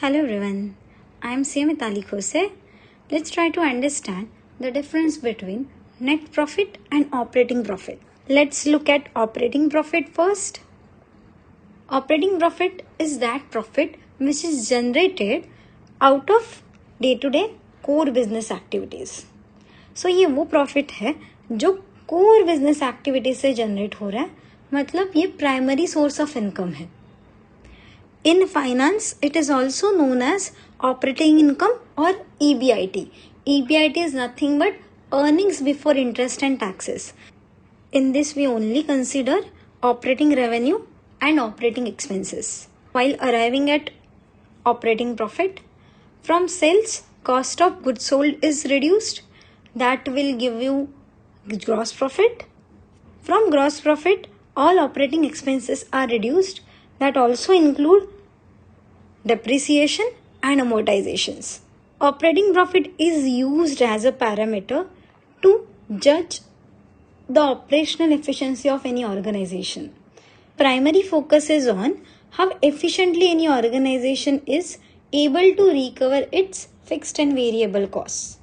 Hello everyone, I am Siamitali Khose. Let's try to understand the difference between net profit and operating profit. Let's look at operating profit first. Operating profit is that profit which is generated out of day-to-day core business activities. So ये वो profit है जो core business activities से generate हो रहा है, मतलब ये primary source of income है. In finance, it is also known as operating income or EBIT. EBIT is nothing but earnings before interest and taxes. In this, we only consider operating revenue and operating expenses. While arriving at operating profit, from sales, cost of goods sold is reduced. That will give you gross profit. From gross profit, all operating expenses are reduced. That also include depreciation and amortizations. Operating profit is used as a parameter to judge the operational efficiency of any organization. Primary focus is on how efficiently any organization is able to recover its fixed and variable costs.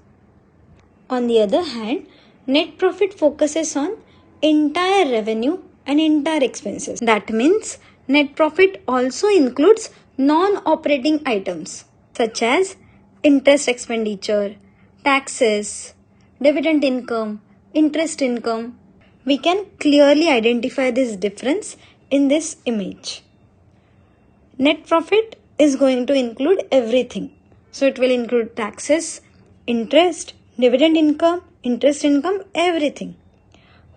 On the other hand, net profit focuses on entire revenue and entire expenses. That means net profit also includes non-operating items such as interest expenditure, taxes, dividend income, interest income. We can clearly identify this difference in this image. Net profit is going to include everything. So it will include taxes, interest, dividend income, interest income, everything.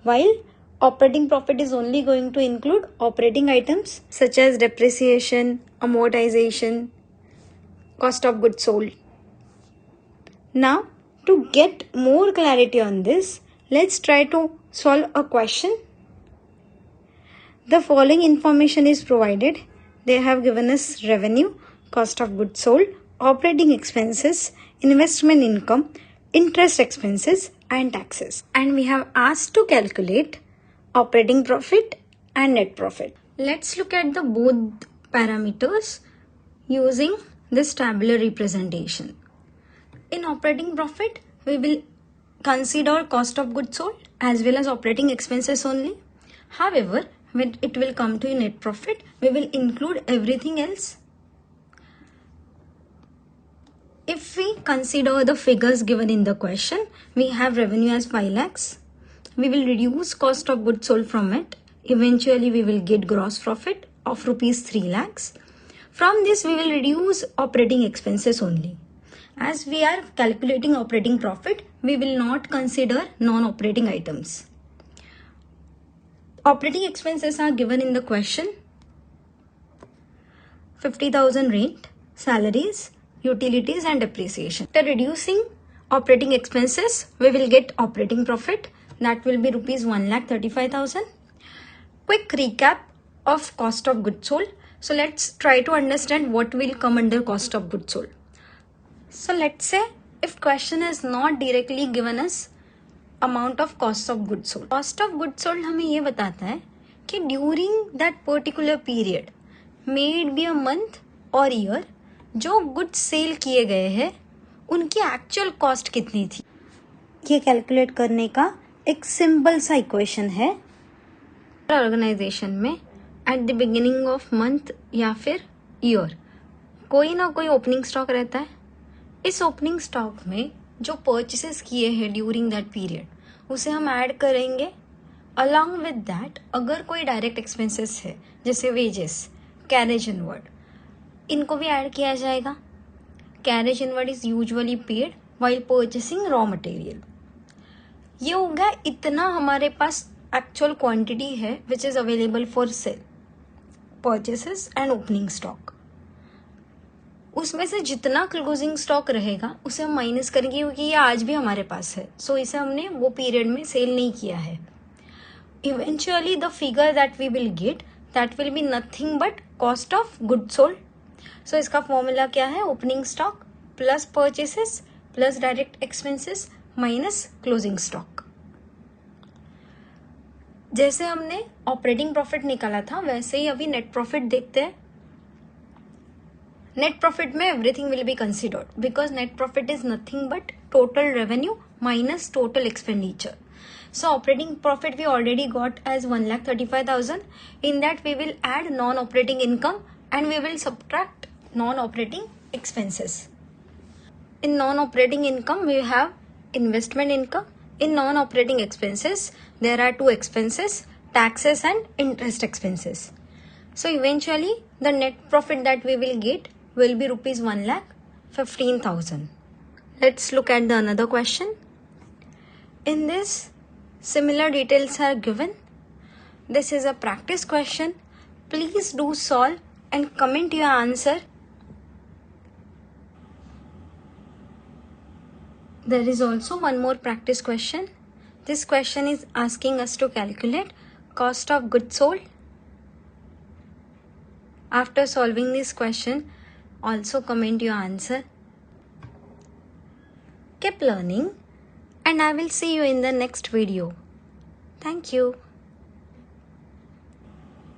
While operating profit is only going to include operating items such as depreciation, amortization, cost of goods sold. Now, to get more clarity on this, let's try to solve a question. The following information is provided. They have given us revenue, cost of goods sold, operating expenses, investment income, interest expenses, and taxes. And we have asked to calculate operating profit and net profit. Let's look at the both parameters using this tabular representation. In operating profit, we will consider cost of goods sold as well as operating expenses only. However, when it will come to net profit, we will include everything else. If we consider the figures given in the question, we have revenue as 5 lakhs. We will reduce cost of goods sold from it. Eventually, we will get gross profit of rupees 3 lakhs. From this, we will reduce operating expenses only. As we are calculating operating profit, we will not consider non-operating items. Operating expenses are given in the question. 50,000 rent, salaries, utilities and depreciation. After reducing operating expenses, we will get operating profit. That will be rupees 1,35,000. Quick recap of cost of goods sold. So let's try to understand what will come under cost of goods sold. So let's say if question is not directly given us amount of cost of goods sold. Cost of goods sold हमें ये बताता है कि during that particular period, may it be a month or year, जो goods cell किए गए हैं उनकी एक्चुअल कॉस्ट कितनी थी. ये कैलकुलेट करने का एक सिंपल सा इक्वेशन है. ऑर्गेनाइजेशन में at the beginning of month या फिर ईयर कोई ना कोई ओपनिंग स्टॉक रहता है. इस ओपनिंग स्टॉक में जो परचेसेस किए हैं ड्यूरिंग दैट पीरियड उसे हम ऐड करेंगे. अलॉन्ग विद दैट अगर कोई डायरेक्ट एक्सपेंसेस है जैसे वेजेस, कैरेज इनवर्ड, इनको भी ऐड किया जाएगा. Carriage inward is usually paid while purchasing raw material. ये हो गया इतना हमारे पास एक्चुअल क्वांटिटी है which is available for sale, purchases and opening stock. उसमें से जितना क्लोजिंग स्टॉक रहेगा उसे हम माइनस करेंगे क्योंकि ये आज भी हमारे पास है. सो इसे हमने वो पीरियड में सेल नहीं किया है. Eventually the figure that we will get that will be nothing but cost of good sold. So इसका फॉर्मूला क्या है? Opening stock plus purchases plus direct expenses minus closing stock. जैसे हमने ऑपरेटिंग प्रॉफिट निकाला था वैसे ही अभी नेट प्रॉफिट देखते हैं. Net profit में everything will be considered because net profit is nothing but total revenue minus total expenditure. So operating profit we already got as 1,35,000. In that we will add non-operating income and we will subtract non-operating expenses. In non-operating income we have investment income. In non-operating expenses there are two expenses, taxes and interest expenses. So eventually the net profit that we will get will be rupees 1,15,000. Let's look at the another question. In this, similar details are given. This is a practice question. Please do solve and comment your answer. There is also one more practice question. This question is asking us to calculate cost of goods sold. After solving this question, also comment your answer. Keep learning and I will see you in the next video. Thank you.